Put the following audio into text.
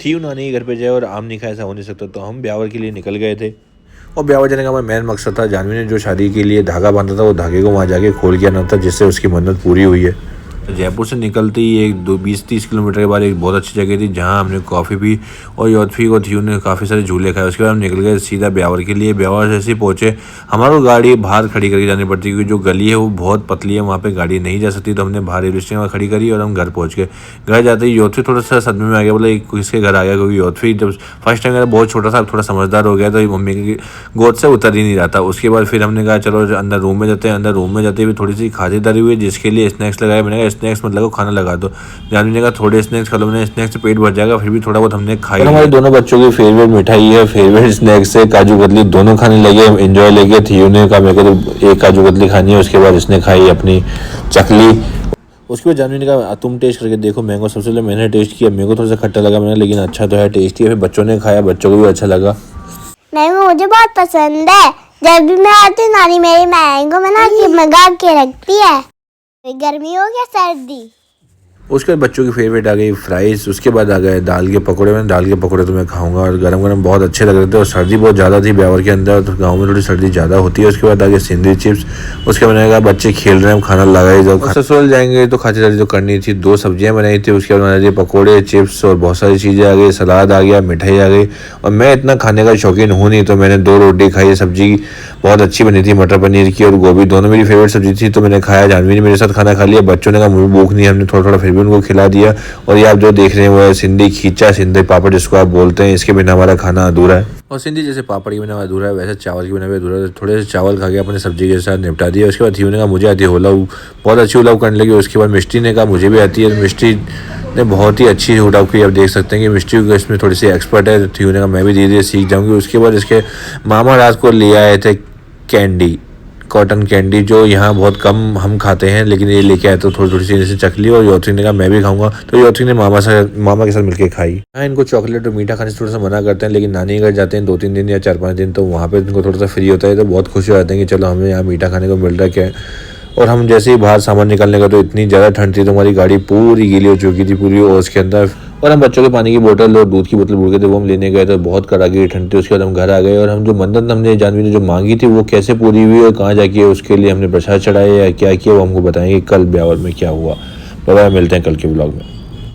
थी नानी के घर पे जाए और आम नहीं खाए, ऐसा हो नहीं सकता। तो हम ब्यावर के लिए निकल गए थे और ब्यावर जाने का हमारा मेन मकसद था, जानवी ने जो शादी के लिए धागा बांधा था वो धागे को वहाँ जाके खोल के आना था, जिससे उसकी मन्नत पूरी हुई है। जयपुर से निकलते ही एक 20-30 किलोमीटर के बाद एक बहुत अच्छी जगह थी जहाँ हमने कॉफ़ी पी और यौथफी को थी उन्हें काफ़ी सारे झूले खाए। उसके बाद हम निकल गए सीधा ब्यावर के लिए। ब्यावर जैसे ही पहुँचे हमारे गाड़ी बाहर खड़ी करके जानी पड़ती है क्योंकि जो गली है वो बहुत पतली है, वहाँ पे गाड़ी नहीं जा सकती। तो हमने बाहर रेलवे स्टेशन में खड़ी करी और हम घर पहुँच गए। घर जाते ही यौथफी थोड़ा सा सदमे में आ गया, बोला किसके घर आ गया, क्योंकि यौथफी जब फर्स्ट टाइम गया बहुत छोटा सा, थोड़ा समझदार हो गया तो मम्मी की गोद से उतर ही नहीं रहा था। उसके बाद फिर हमने कहा चलो अंदर रूम में जाते हैं। अंदर रूम में जाते हुए थोड़ी सी खातिरदारी हुई जिसके लिए स्नैक्स लगाए। मैंने कहा स्नैक्स मत लगाओ, खाना लगा दो। जानवी ने कहा थोड़े स्नैक्स खा लो। मैंने स्नैक्स से पेट भर जाएगा, फिर भी थोड़ा बहुत हमने खाई। हमारे दोनों बच्चों की फेवरेट मिठाई है, फेवरेट स्नैक्स है काजू कतली, दोनों खाने लगे। एंजॉय लेके थी ने कहा मेरे को तो एक काजू कतली खानी है। उसके बाद इसने खाई अपनी चकली। उसके बाद जानवी ने कहा तुम टेस्ट करके देखो मैंगो। सबसे पहले मैंने टेस्ट किया, मेरे को थोड़ा सा खट्टा लगा मैंने, लेकिन अच्छा तो है, टेस्टी है। फिर बच्चों ने खाया, बच्चों को भी अच्छा लगा। मैंगो मुझे बहुत पसंद है। जब भी मैं आती हूँ नानी मेरी मैंगो बना के मंगा के रखती है। गर्मी हो गया सर्दी। उसके बाद बच्चों की फेवरेट आ गई फ्राइज़। उसके बाद आ गए दाल के पकौड़े। मैंने दाल के पकौड़े तो मैं खाऊंगा और गरम गरम बहुत अच्छे लग रहे थे और सर्दी बहुत ज़्यादा थी ब्यावर के अंदर, तो गांव में थोड़ी सर्दी ज़्यादा होती है। उसके बाद आ गए सिंधी चिप्स। उसके बाद मैंने कहा बच्चे खेल रहे हैं, हम खाना लगाए। जब ससुराल जाएंगे तो खातिरदारी तो करनी थी। 2 सब्जियाँ बनाई थी। उसके बाद बना दिए पकौड़े, चिप्स और बहुत सारी चीज़ें आ गई, सलाद आ गया, मिठाई आ गई। और मैं इतना खाने का शौकीन हूँ नहीं, तो मैंने 2 रोटी खाई। सब्जी बहुत अच्छी बनी थी, मटर पनीर की और गोभी, दोनों मेरी फेवरेट सब्जी थी, तो मैंने खाया। जानवी ने मेरे साथ खाना खा लिया। बच्चों ने कहा मुझे भूख नहीं है, हमने थोड़ा थोड़ा फिर भी उनको खिला दिया। और ये आप जो देख रहे हैं वो है सिंधी खींचा, सिंधी पापड़ जिसको आप बोलते हैं। इसके बिना हमारा खाना अधूरा है। और सिंधी जैसे पापड़ के बिना अधूरा है, वैसे चावल के बिना भी अधूरा है। थोड़े से चावल खा के अपने सब्जी के साथ निपटा दिया। उसके बाद थी ने कहा मुझे आती है हुलाऊ, बहुत अच्छी हुलाऊ करने लगी। उसके बाद मिष्टी ने कहा मुझे भी आती है। मिष्टी ने बहुत ही अच्छी हुलाऊ की। आप देख सकते हैं कि मिष्टी इसमें थोड़ी सी एक्सपर्ट है। थी ने कहा मैं भी धीरे धीरे सीख जाऊँगी। उसके बाद इसके मामा रात को ले आए थे कैंडी, कॉटन कैंडी, जो यहाँ बहुत कम हम खाते हैं, लेकिन ये लेके आए तो थोड़ी थोड़ी सी जैसे चकली। और यौथी ने कहा मैं भी खाऊंगा, तो यौथी ने मामा के साथ मिलकर खाई। हाँ इनको चॉकलेट और मीठा खाने से थोड़ा सा मना करते हैं, लेकिन नानी घर जाते हैं 2-3 दिन या 4-5 दिन, तो वहाँ पे इनको थोड़ा सा फ्री होता है, तो बहुत खुश हो जाते हैं कि चलो हमें यहाँ मीठा खाने को मिल रहा है क्या। और हम जैसे ही बाहर सामान निकालने का, तो इतनी ज़्यादा ठंड थी तो हमारी गाड़ी पूरी गीली हो चुकी थी पूरी ओस के अंदर। और हम बच्चों के पानी की बोतल और दूध की बोतल भूल गए थे, वो हम लेने गए तो बहुत कड़ाके की ठंड थी। उसके बाद हम घर आ गए और हम जो मन्नत हमने जानवी ने जो मांगी थी वो कैसे पूरी हुई और कहाँ जाके उसके लिए हमने प्रसाद चढ़ाए या क्या किया वो हमको बताएंगे कल ब्यावर में क्या हुआ। बाय, मिलते हैं कल के ब्लॉग में।